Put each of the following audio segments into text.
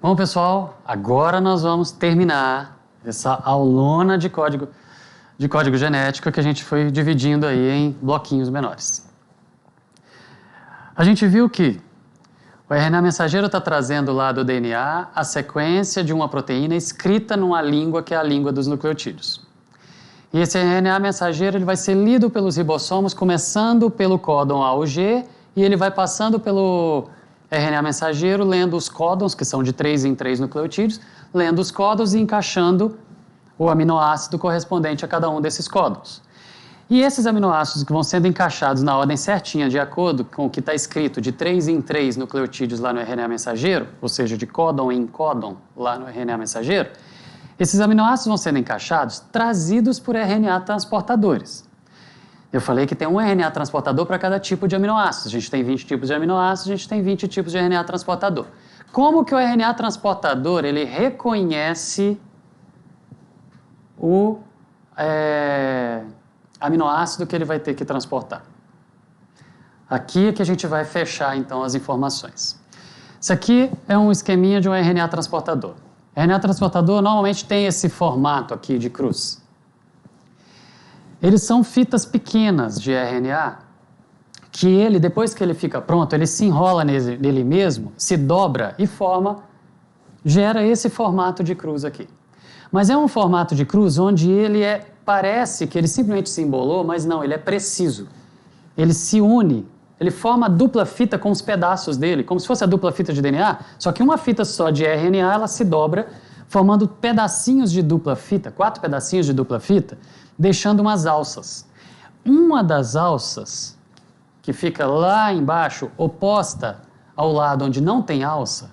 Bom, pessoal, agora nós vamos terminar essa aulona de código genético que a gente foi dividindo aí em bloquinhos menores. A gente viu que o RNA mensageiro está trazendo lá do DNA a sequência de uma proteína escrita numa língua que é a língua dos nucleotídeos. E esse RNA mensageiro ele vai ser lido pelos ribossomos, começando pelo códon A ou G, e ele vai passando pelo RNA mensageiro, lendo os códons, que são de 3 em 3 nucleotídeos, lendo os códons e encaixando o aminoácido correspondente a cada um desses códons. E esses aminoácidos que vão sendo encaixados na ordem certinha, de acordo com o que está escrito de 3 em 3 nucleotídeos lá no RNA mensageiro, ou seja, de códon em códon lá no RNA mensageiro, esses aminoácidos vão sendo encaixados, trazidos por RNA transportadores. Eu falei que tem um RNA transportador para cada tipo de aminoácido. A gente tem 20 tipos de aminoácidos, a gente tem 20 tipos de RNA transportador. Como que o RNA transportador ele reconhece o aminoácido que ele vai ter que transportar? Aqui é que a gente vai fechar, então, as informações. Isso aqui é um esqueminha de um RNA transportador. RNA transportador normalmente tem esse formato aqui de cruz. Eles são fitas pequenas de RNA que ele, depois que ele fica pronto, ele se enrola nele mesmo, se dobra e gera esse formato de cruz aqui. Mas é um formato de cruz onde ele parece que ele simplesmente se embolou, mas não, ele é preciso. Ele se une, ele forma a dupla fita com os pedaços dele, como se fosse a dupla fita de DNA, só que uma fita só de RNA, ela se dobra, formando pedacinhos de dupla fita, 4 pedacinhos de dupla fita, deixando umas alças. Uma das alças, que fica lá embaixo, oposta ao lado onde não tem alça,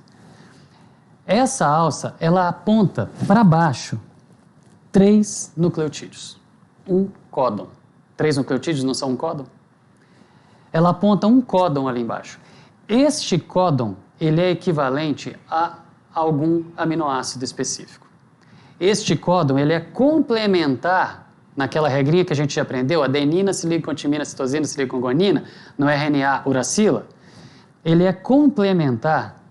essa alça, ela aponta para baixo 3 nucleotídeos, um códon. 3 nucleotídeos não são um códon? Ela aponta um códon ali embaixo. Este códon, ele é equivalente a algum aminoácido específico. Este códon, ele é complementar naquela regrinha que a gente já aprendeu, adenina, silicontimina, citosina, siliconguanina, no RNA uracila, ele é complementar,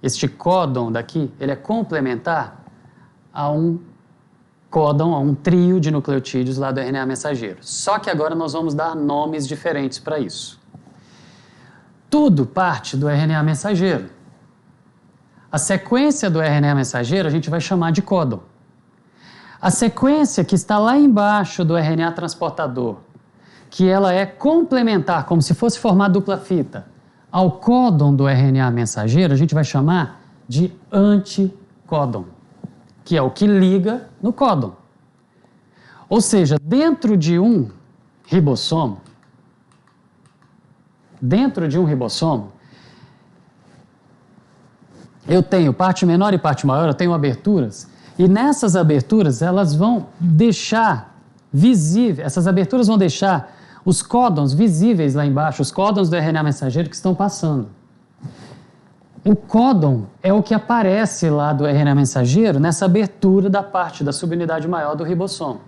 este códon daqui, ele é complementar a um códon, a um trio de nucleotídeos lá do RNA mensageiro. Só que agora nós vamos dar nomes diferentes para isso. Tudo parte do RNA mensageiro. A sequência do RNA mensageiro a gente vai chamar de códon. A sequência que está lá embaixo do RNA transportador, que ela é complementar, como se fosse formar dupla fita, ao códon do RNA mensageiro, a gente vai chamar de anticódon, que é o que liga no códon. Ou seja, dentro de um ribossomo, eu tenho parte menor e parte maior, eu tenho aberturas, e nessas aberturas elas vão deixar visível, essas aberturas vão deixar os códons visíveis lá embaixo, os códons do RNA mensageiro que estão passando. O códon é o que aparece lá do RNA mensageiro nessa abertura da parte da subunidade maior do ribossomo.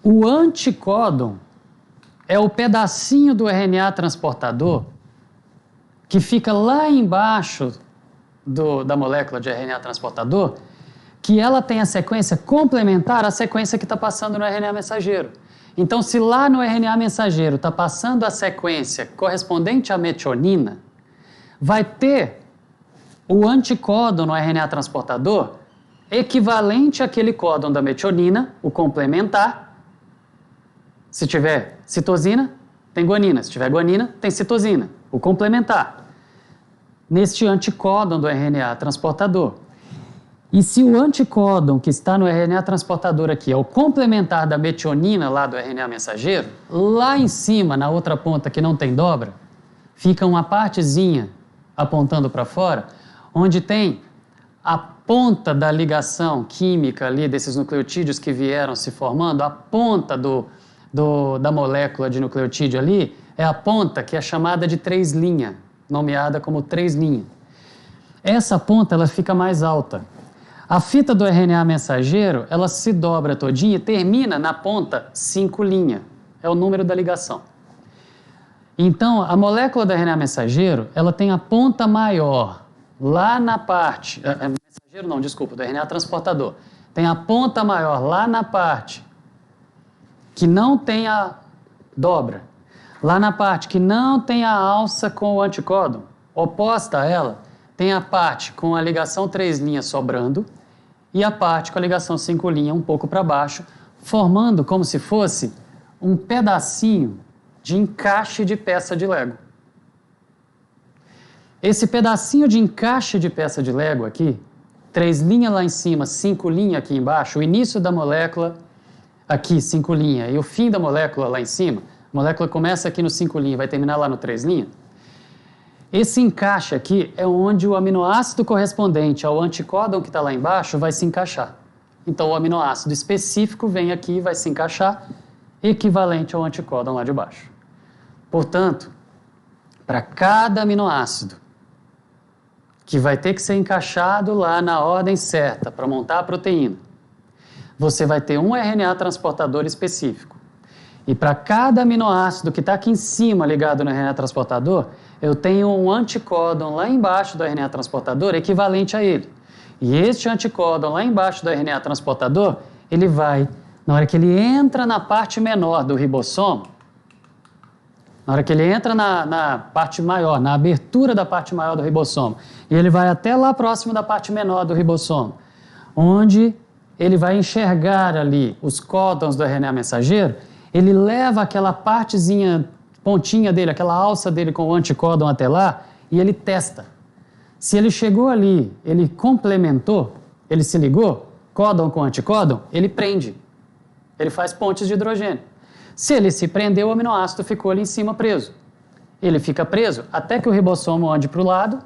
O anticódon é o pedacinho do RNA transportador que fica lá embaixo da molécula de RNA transportador, que ela tem a sequência complementar à sequência que está passando no RNA mensageiro. Então, se lá no RNA mensageiro está passando a sequência correspondente à metionina, vai ter o anticódon no RNA transportador equivalente àquele códon da metionina, o complementar. Se tiver citosina, tem guanina. Se tiver guanina, tem citosina, o complementar. Neste anticódon do RNA transportador. E se o anticódon que está no RNA transportador aqui é o complementar da metionina lá do RNA mensageiro, lá em cima, na outra ponta que não tem dobra, fica uma partezinha apontando para fora, onde tem a ponta da ligação química ali desses nucleotídeos que vieram se formando, a ponta da molécula de nucleotídeo ali, é a ponta que é chamada de 3' nomeada como 3'. Essa ponta ela fica mais alta. A fita do RNA mensageiro, ela se dobra todinha e termina na ponta 5'. É o número da ligação. Então, a molécula do RNA mensageiro, ela tem a ponta maior lá na parte... mensageiro não, desculpa, do RNA transportador. Tem a ponta maior lá na parte que não tem a dobra. Lá na parte que não tem a alça com o anticódon, oposta a ela, tem a parte com a ligação 3' sobrando e a parte com a ligação 5' um pouco para baixo, formando como se fosse um pedacinho de encaixe de peça de Lego. Esse pedacinho de encaixe de peça de Lego aqui, 3' lá em cima, 5' aqui embaixo, o início da molécula aqui, 5' e o fim da molécula lá em cima, a molécula começa aqui no 5' e vai terminar lá no 3'. Esse encaixe aqui é onde o aminoácido correspondente ao anticódon que está lá embaixo vai se encaixar. Então o aminoácido específico vem aqui e vai se encaixar equivalente ao anticódon lá de baixo. Portanto, para cada aminoácido que vai ter que ser encaixado lá na ordem certa para montar a proteína, você vai ter um RNA transportador específico. E para cada aminoácido que está aqui em cima ligado no RNA transportador, eu tenho um anticódon lá embaixo do RNA transportador equivalente a ele. E este anticódon lá embaixo do RNA transportador, ele vai, na hora que ele entra na parte menor do ribossomo, na hora que ele entra na parte maior, na abertura da parte maior do ribossomo, e ele vai até lá próximo da parte menor do ribossomo, onde ele vai enxergar ali os códons do RNA mensageiro, ele leva aquela partezinha, pontinha dele, aquela alça dele com o anticódon até lá, e ele testa. Se ele chegou ali, ele complementou, ele se ligou, códon com anticódon, ele prende. Ele faz pontes de hidrogênio. Se ele se prendeu, o aminoácido ficou ali em cima preso. Ele fica preso até que o ribossomo ande para o lado,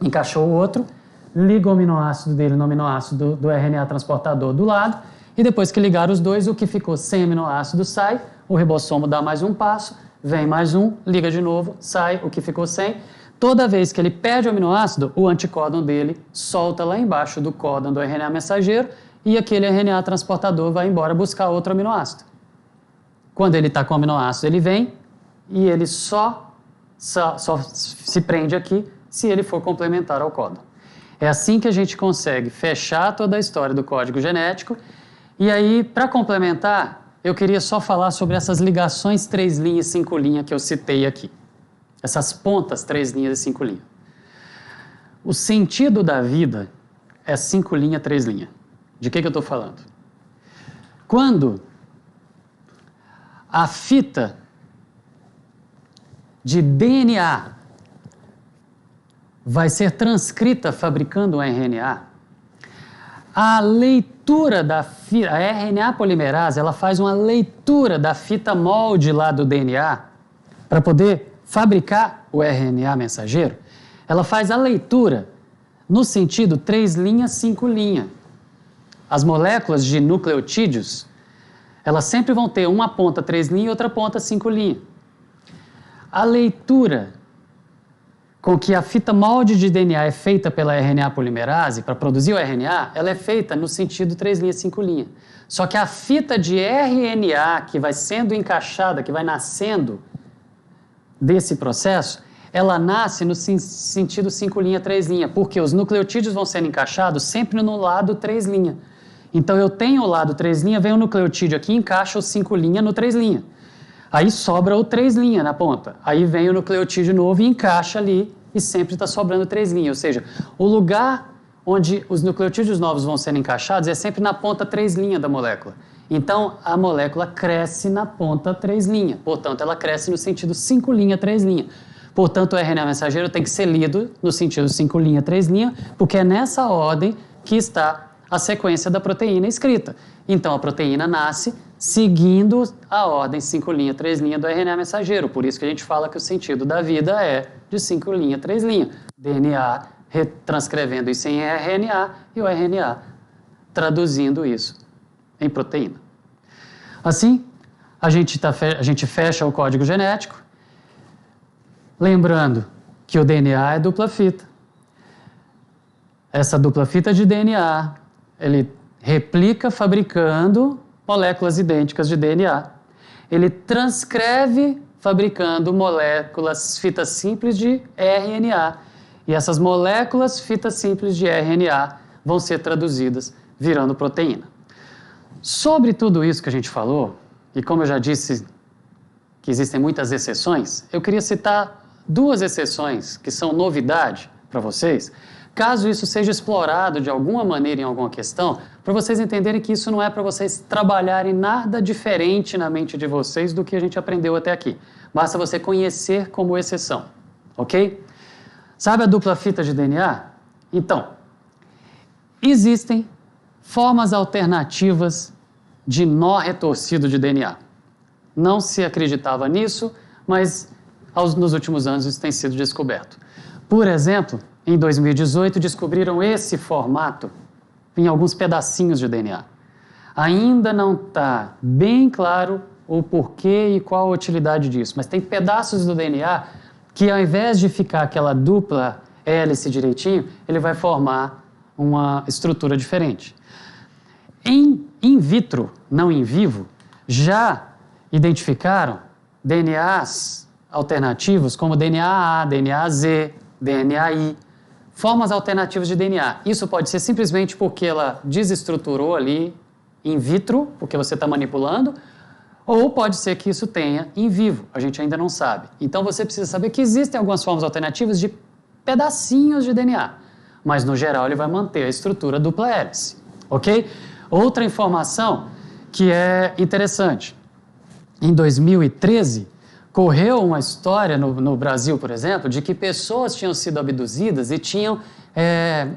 encaixou o outro, liga o aminoácido dele no aminoácido do RNA transportador do lado, e depois que ligar os dois, o que ficou sem aminoácido sai, o ribossomo dá mais um passo, vem mais um, liga de novo, sai o que ficou sem. Toda vez que ele perde o aminoácido, o anticódon dele solta lá embaixo do códon do RNA mensageiro e aquele RNA transportador vai embora buscar outro aminoácido. Quando ele está com o aminoácido, ele vem e ele só se prende aqui se ele for complementar ao códon. É assim que a gente consegue fechar toda a história do código genético. E aí, para complementar, eu queria só falar sobre essas ligações 3' e 5' que eu citei aqui. Essas pontas 3' e 5'. O sentido da vida é 5', 3'. De que eu estou falando? Quando a fita de DNA vai ser transcrita fabricando um RNA, a leitura da fita, a RNA polimerase, ela faz uma leitura da fita molde lá do DNA para poder fabricar o RNA mensageiro. Ela faz a leitura no sentido 3', 5'. As moléculas de nucleotídeos, elas sempre vão ter uma ponta 3' e outra ponta 5'. A leitura com que a fita molde de DNA é feita pela RNA polimerase para produzir o RNA, ela é feita no sentido 3', 5'. Só que a fita de RNA que vai sendo encaixada, que vai nascendo desse processo, ela nasce no sentido 5', 3', porque os nucleotídeos vão sendo encaixados sempre no lado 3'. Então eu tenho o lado 3', vem o nucleotídeo aqui e encaixa o 5' no 3'. Aí sobra o 3' na ponta. Aí vem o nucleotídeo novo e encaixa ali e sempre está sobrando 3'. Ou seja, o lugar onde os nucleotídeos novos vão sendo encaixados é sempre na ponta 3' da molécula. Então, a molécula cresce na ponta 3'. Portanto, ela cresce no sentido 5', 3'. Portanto, o RNA mensageiro tem que ser lido no sentido 5', 3', porque é nessa ordem que está a sequência da proteína escrita. Então, a proteína nasce seguindo a ordem 5', 3' do RNA mensageiro. Por isso que a gente fala que o sentido da vida é de 5', 3'. DNA retranscrevendo isso em RNA e o RNA traduzindo isso em proteína. Assim, a gente fecha o código genético, lembrando que o DNA é dupla fita. Essa dupla fita de DNA, ele replica fabricando moléculas idênticas de DNA. Ele transcreve fabricando moléculas fitas simples de RNA. E essas moléculas fitas simples de RNA vão ser traduzidas virando proteína. Sobre tudo isso que a gente falou, e como eu já disse que existem muitas exceções, eu queria citar 2 exceções que são novidade para vocês, caso isso seja explorado de alguma maneira em alguma questão, para vocês entenderem que isso não é para vocês trabalharem nada diferente na mente de vocês do que a gente aprendeu até aqui. Basta você conhecer como exceção, ok? Sabe a dupla fita de DNA? Então, existem formas alternativas de nó retorcido de DNA. Não se acreditava nisso, mas nos últimos anos isso tem sido descoberto. Por exemplo, em 2018 descobriram esse formato em alguns pedacinhos de DNA. Ainda não está bem claro o porquê e qual a utilidade disso, mas tem pedaços do DNA que ao invés de ficar aquela dupla hélice direitinho, ele vai formar uma estrutura diferente. In vitro, não in vivo, já identificaram DNAs alternativos como DNA A, DNA Z, DNA I, formas alternativas de DNA. Isso pode ser simplesmente porque ela desestruturou ali in vitro, porque você está manipulando, ou pode ser que isso tenha in vivo, a gente ainda não sabe. Então você precisa saber que existem algumas formas alternativas de pedacinhos de DNA, mas no geral ele vai manter a estrutura dupla hélice, ok? Outra informação que é interessante, em 2013 correu uma história no Brasil, por exemplo, de que pessoas tinham sido abduzidas e tinham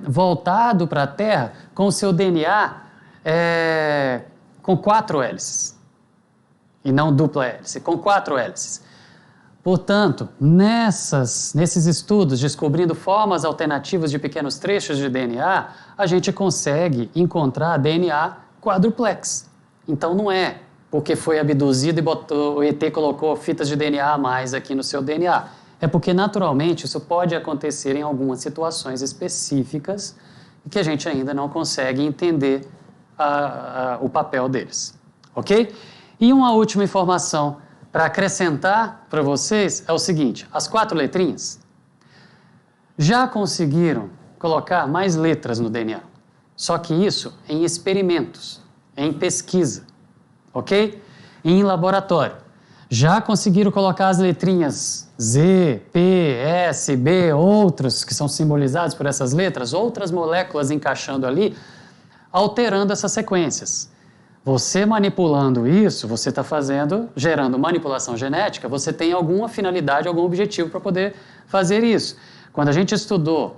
voltado para a Terra com o seu DNA com 4 hélices. E não dupla hélice, com 4 hélices. Portanto, nesses estudos, descobrindo formas alternativas de pequenos trechos de DNA, a gente consegue encontrar DNA quadruplex. Então não é porque foi abduzido e o ET colocou fitas de DNA a mais aqui no seu DNA. É porque, naturalmente, isso pode acontecer em algumas situações específicas que a gente ainda não consegue entender o papel deles. Ok? E uma última informação para acrescentar para vocês é o seguinte: as 4 letrinhas já conseguiram colocar mais letras no DNA. Só que isso em experimentos, em pesquisa, ok? Em laboratório. Já conseguiram colocar as letrinhas Z, P, S, B, outros que são simbolizados por essas letras, outras moléculas encaixando ali, alterando essas sequências. Você manipulando isso, você está gerando manipulação genética, você tem alguma finalidade, algum objetivo para poder fazer isso. Quando a gente estudou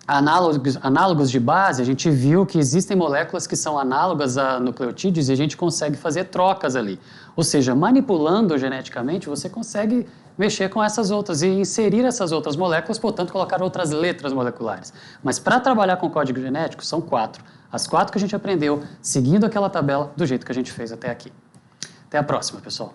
análogos de base, a gente viu que existem moléculas que são análogas a nucleotídeos e a gente consegue fazer trocas ali. Ou seja, manipulando geneticamente, você consegue mexer com essas outras e inserir essas outras moléculas, portanto, colocar outras letras moleculares. Mas para trabalhar com código genético, são 4. As 4 que a gente aprendeu, seguindo aquela tabela, do jeito que a gente fez até aqui. Até a próxima, pessoal.